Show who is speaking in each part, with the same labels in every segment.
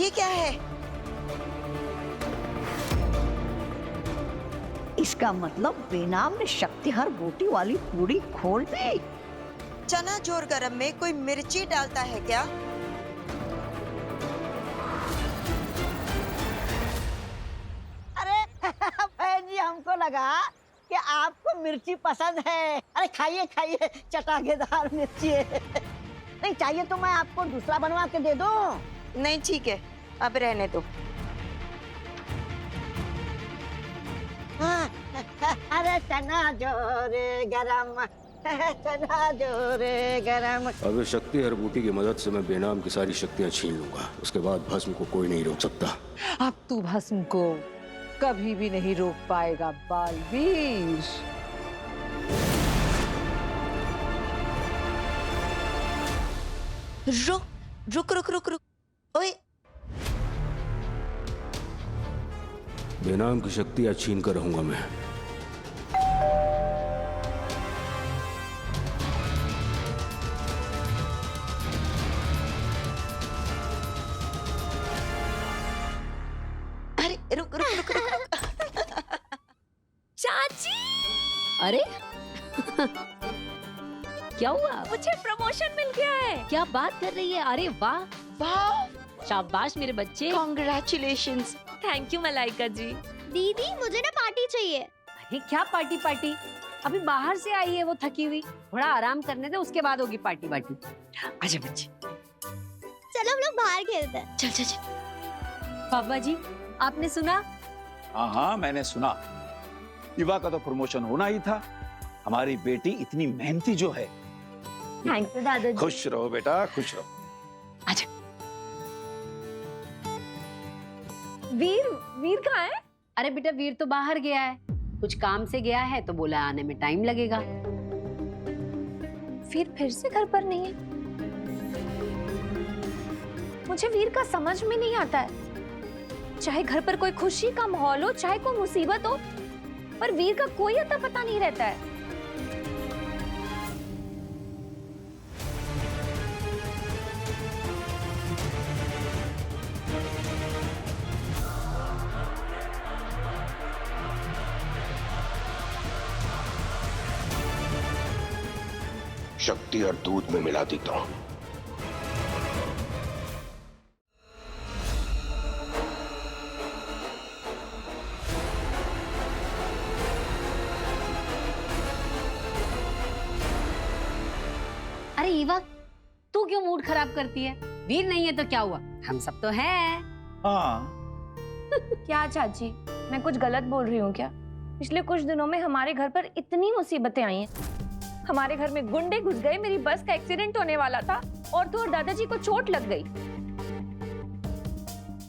Speaker 1: ये क्या है?
Speaker 2: इसका मतलब बेनाम ने शक्ति हर बूटी वाली पूरी खोल दी।
Speaker 1: चना जोर गरम में कोई मिर्ची डालता है क्या?
Speaker 2: अरे बहन जी, हमको लगा कि आपको मिर्ची पसंद है। अरे खाइए खाइए, चटाकेदार मिर्ची है। नहीं चाहिए तो मैं आपको दूसरा बनवा के दे दूं।
Speaker 1: नहीं ठीक है, अब रहने दो।
Speaker 2: हाँ, अरे चना जोरे गरम, चना जोरे गरम।
Speaker 3: अब इस शक्ति हर बूटी की मदद से मैं बेनाम की सारी शक्तियां छीन लूंगा। उसके बाद भस्म को कोई नहीं रोक सकता।
Speaker 4: अब तू भस्म को कभी भी नहीं रोक पाएगा बालवीर।
Speaker 1: रुक रुक रुक रुक रुक, ओए
Speaker 3: बेनाम की शक्तियां छीन कर रहूंगा मैं।
Speaker 1: अरे रुक रुक रुक रुक, रुक।
Speaker 5: चाची,
Speaker 6: अरे क्या हुआ?
Speaker 5: मुझे प्रमोशन मिल गया है।
Speaker 6: क्या बात कर रही है? अरे वाह,
Speaker 1: वाह,
Speaker 6: शाबाश मेरे बच्चे।
Speaker 1: कांग्रेचुलेशंस।
Speaker 5: थैंक यू मलाइका जी।
Speaker 7: दीदी मुझे ना पार्टी चाहिए।
Speaker 6: अरे क्या पार्टी पार्टी? अभी बाहर से आई है वो थकी हुई, थोड़ा आराम करने दे, उसके बाद होगी पार्टी वार्टी। आजा बच्चे।
Speaker 7: चलो हम लोग बाहर खेलते हैं।
Speaker 6: चल चल चल। पापा जी, आपने सुना?
Speaker 8: हाँ हाँ मैंने सुना। इवा का तो प्रमोशन होना ही था। हमारी बेटी इतनी मेहनती जो है।
Speaker 7: थैंक यू दादाजी।
Speaker 8: खुश रहो बेटा, खुश रहो।
Speaker 6: आजा।
Speaker 5: वीर, वीर कहाँ है?
Speaker 6: अरे बेटा, वीर तो बाहर गया है, कुछ काम से गया है, तो बोला आने में टाइम लगेगा।
Speaker 5: वीर फिर से घर पर नहीं है। मुझे वीर का समझ में नहीं आता है। चाहे घर पर कोई खुशी का माहौल हो, चाहे कोई मुसीबत हो, पर वीर का कोई अता पता नहीं रहता है।
Speaker 9: शक्ति और दूध में मिला देता हूं।
Speaker 6: अरे ईवा, तू क्यों मूड खराब करती है? वीर नहीं है तो क्या हुआ, हम सब तो हैं।
Speaker 8: हाँ
Speaker 5: क्या चाची, मैं कुछ गलत बोल रही हूँ क्या? पिछले कुछ दिनों में हमारे घर पर इतनी मुसीबतें आई हैं। हमारे घर में गुंडे घुस गए, मेरी बस का एक्सीडेंट होने वाला था और तो और दादाजी को चोट लग गई।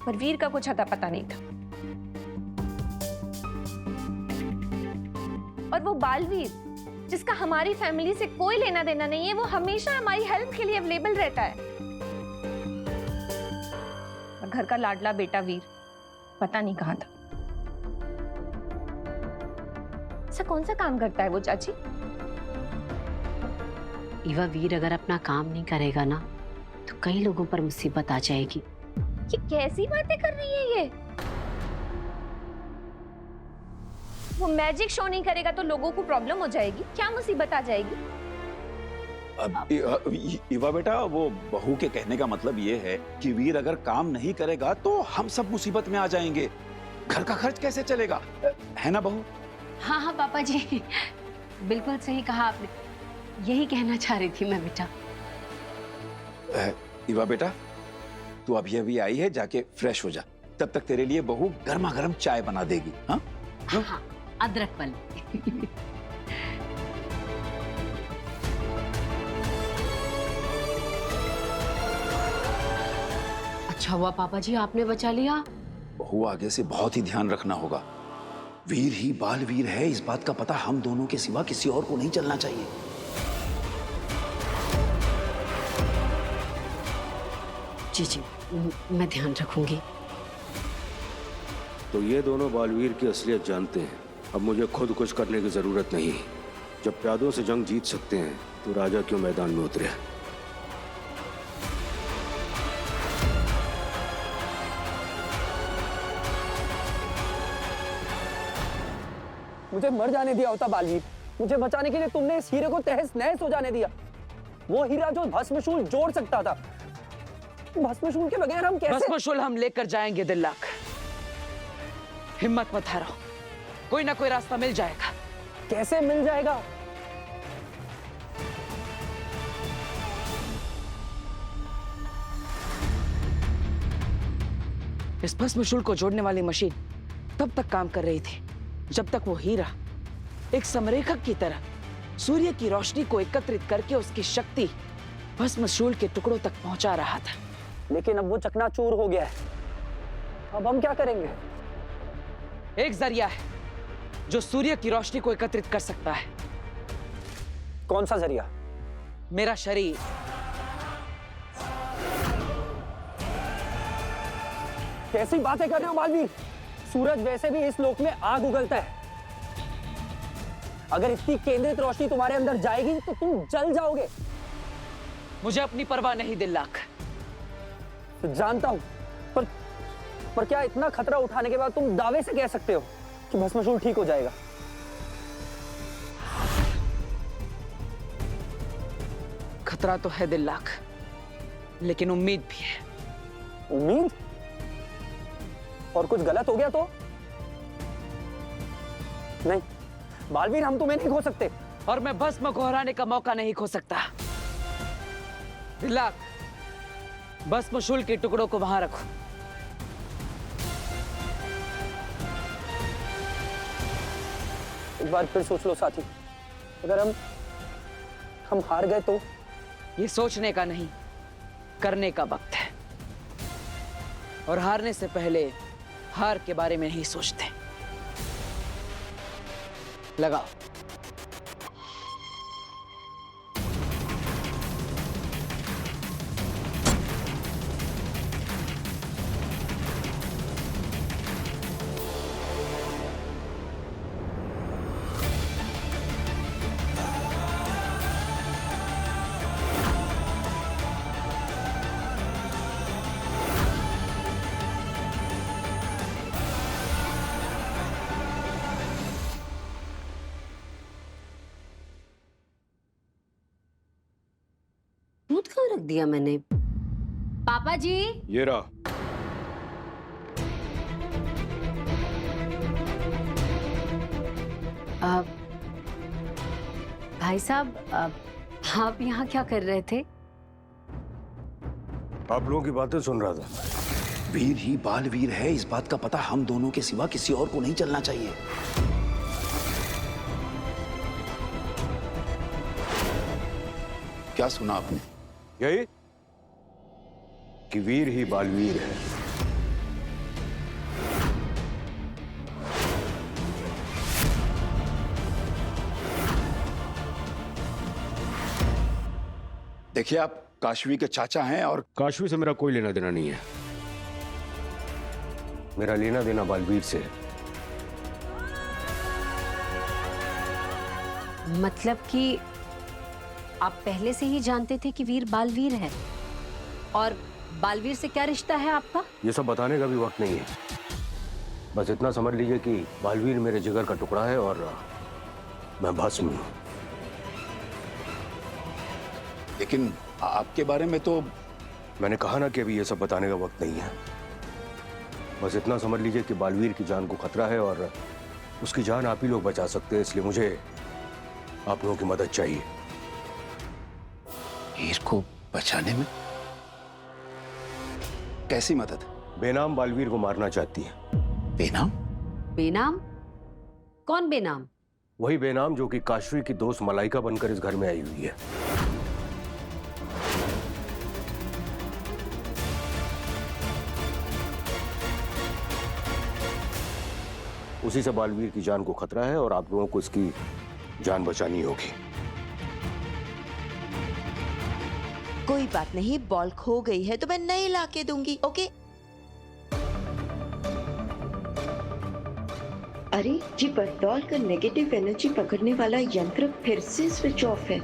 Speaker 5: पर वीर का कुछ अता पता नहीं था। और वो बालवीर, जिसका हमारी फैमिली से कोई लेना देना नहीं है, वो हमेशा हमारी हेल्प के लिए अवेलेबल रहता है। और घर का लाडला बेटा वीर पता नहीं कहां था। ऐसा कौन सा काम करता है वो चाची?
Speaker 6: ईवा, वीर अगर अपना काम नहीं करेगा ना, तो कई लोगों पर मुसीबत आ जाएगी।
Speaker 5: ये कैसी बातें कर रही है ये? वो मैजिक शो नहीं करेगा तो लोगों को प्रॉब्लम हो जाएगी। क्या मुसीबत आ जाएगी?
Speaker 8: इवा बेटा, वो बहू के कहने का मतलब ये है कि वीर अगर काम नहीं करेगा तो हम सब मुसीबत में आ जाएंगे। घर का खर्च कैसे चलेगा, है ना बहू?
Speaker 6: हाँ हाँ पापा जी, बिल्कुल सही कहा आपने, यही कहना चाह रही थी मैं बेटा।
Speaker 8: इवा बेटा, तू अभी अभी आई है, जाके फ्रेश हो जा। तब तक तेरे लिए बहू गर्मा गर्म चाय बना देगी। हाँ
Speaker 6: हाँ, अदरक वाली। अच्छा हुआ पापा जी आपने बचा लिया।
Speaker 8: बहू, आगे से बहुत ही ध्यान रखना होगा। वीर ही बालवीर है, इस बात का पता हम दोनों के सिवा किसी और को नहीं चलना चाहिए।
Speaker 6: जी जी, मैं ध्यान रखूंगी।
Speaker 3: तो ये दोनों बालवीर की असलियत जानते हैं। अब मुझे खुद कुछ करने की जरूरत नहीं। जब प्यादों से जंग जीत सकते हैं तो राजा क्यों मैदान में उतरे।
Speaker 10: मुझे मर जाने दिया होता बालवीर। मुझे बचाने के लिए तुमने इस हीरे को तहस नहस हो जाने दिया। वो हीरा जो भस्मशूल जोड़ सकता था। भस्मशूल के बगैर हम कैसे?
Speaker 4: भस्मशूल हम लेकर जाएंगे दिल्लाक। हिम्मत मत हारो, कोई ना कोई रास्ता मिल जाएगा।
Speaker 10: कैसे मिल जाएगा?
Speaker 4: इस भस्मशूल को जोड़ने वाली मशीन तब तक काम कर रही थी जब तक वो हीरा एक समरेखक की तरह सूर्य की रोशनी को एकत्रित करके उसकी शक्ति भस्मशूल के टुकड़ों तक पहुंचा रहा था।
Speaker 10: लेकिन अब वो चकनाचूर हो गया है। अब हम क्या करेंगे?
Speaker 4: एक जरिया है जो सूर्य की रोशनी को एकत्रित कर सकता है।
Speaker 10: कौन सा जरिया?
Speaker 4: मेरा शरीर।
Speaker 10: कैसी बातें कर रहे हो बालवीर? सूरज वैसे भी इस लोक में आग उगलता है। अगर इतनी केंद्रित रोशनी तुम्हारे अंदर जाएगी तो तुम जल जाओगे।
Speaker 4: मुझे अपनी परवाह नहीं दिल्लाक।
Speaker 10: जानता हूं, पर क्या इतना खतरा उठाने के बाद तुम दावे से कह सकते हो कि भस्मशूल ठीक हो जाएगा?
Speaker 4: खतरा तो है दिल्लाक, लेकिन उम्मीद भी है।
Speaker 10: उम्मीद? और कुछ गलत हो गया तो? नहीं बालवीर, हम तुम्हें नहीं खो सकते।
Speaker 4: और मैं भस्म को हराने का मौका नहीं खो सकता। दिल्लाक, भस्मशूल के टुकड़ों को वहां रखो।
Speaker 10: एक बार फिर सोच लो साथी, अगर हम हार गए तो?
Speaker 4: ये सोचने का नहीं, करने का वक्त है। और हारने से पहले हार के बारे में नहीं सोचते। लगाओ।
Speaker 6: दूध कहाँ रख दिया मैंने? पापा जी,
Speaker 3: ये रहा।
Speaker 6: भाई साहब, आप यहाँ क्या कर रहे थे?
Speaker 3: आप लोगों की बातें सुन रहा था।
Speaker 8: वीर ही बालवीर है, इस बात का पता हम दोनों के सिवा किसी और को नहीं चलना चाहिए। क्या सुना आपने?
Speaker 3: यही कि वीर ही बालवीर है।
Speaker 8: देखिए, आप काशवी के चाचा हैं और
Speaker 3: काशवी से मेरा कोई लेना देना नहीं है। मेरा लेना देना बालवीर से है।
Speaker 6: मतलब कि आप पहले से ही जानते थे कि वीर बालवीर है? और बालवीर से क्या रिश्ता है आपका?
Speaker 3: ये सब बताने का भी वक्त नहीं है। बस इतना समझ लीजिए कि बालवीर मेरे जिगर का टुकड़ा है और मैं भस्म हूं।
Speaker 8: लेकिन आपके बारे में तो
Speaker 3: मैंने कहा ना कि अभी ये सब बताने का वक्त नहीं है। बस इतना समझ लीजिए कि बालवीर की जान को खतरा है और उसकी जान आप ही लोग बचा सकते हैं, इसलिए मुझे आप लोगों की मदद चाहिए।
Speaker 8: वीर को बचाने में? कैसी मदद?
Speaker 3: बेनाम बालवीर को मारना चाहती है।
Speaker 8: बेनाम?
Speaker 6: बेनाम? कौन बेनाम?
Speaker 3: वही बेनाम जो कि काशवी की दोस्त मलाइका बनकर इस घर में आई हुई है। उसी से बालवीर की जान को खतरा है और आप लोगों को इसकी जान बचानी होगी।
Speaker 1: कोई बात नहीं, बॉल खो गई है तो मैं नई ला के दूंगी। ओके?
Speaker 11: अरे, ये बटतौल का नेगेटिव एनर्जी पकड़ने वाला यंत्र फिर से स्विच ऑफ है।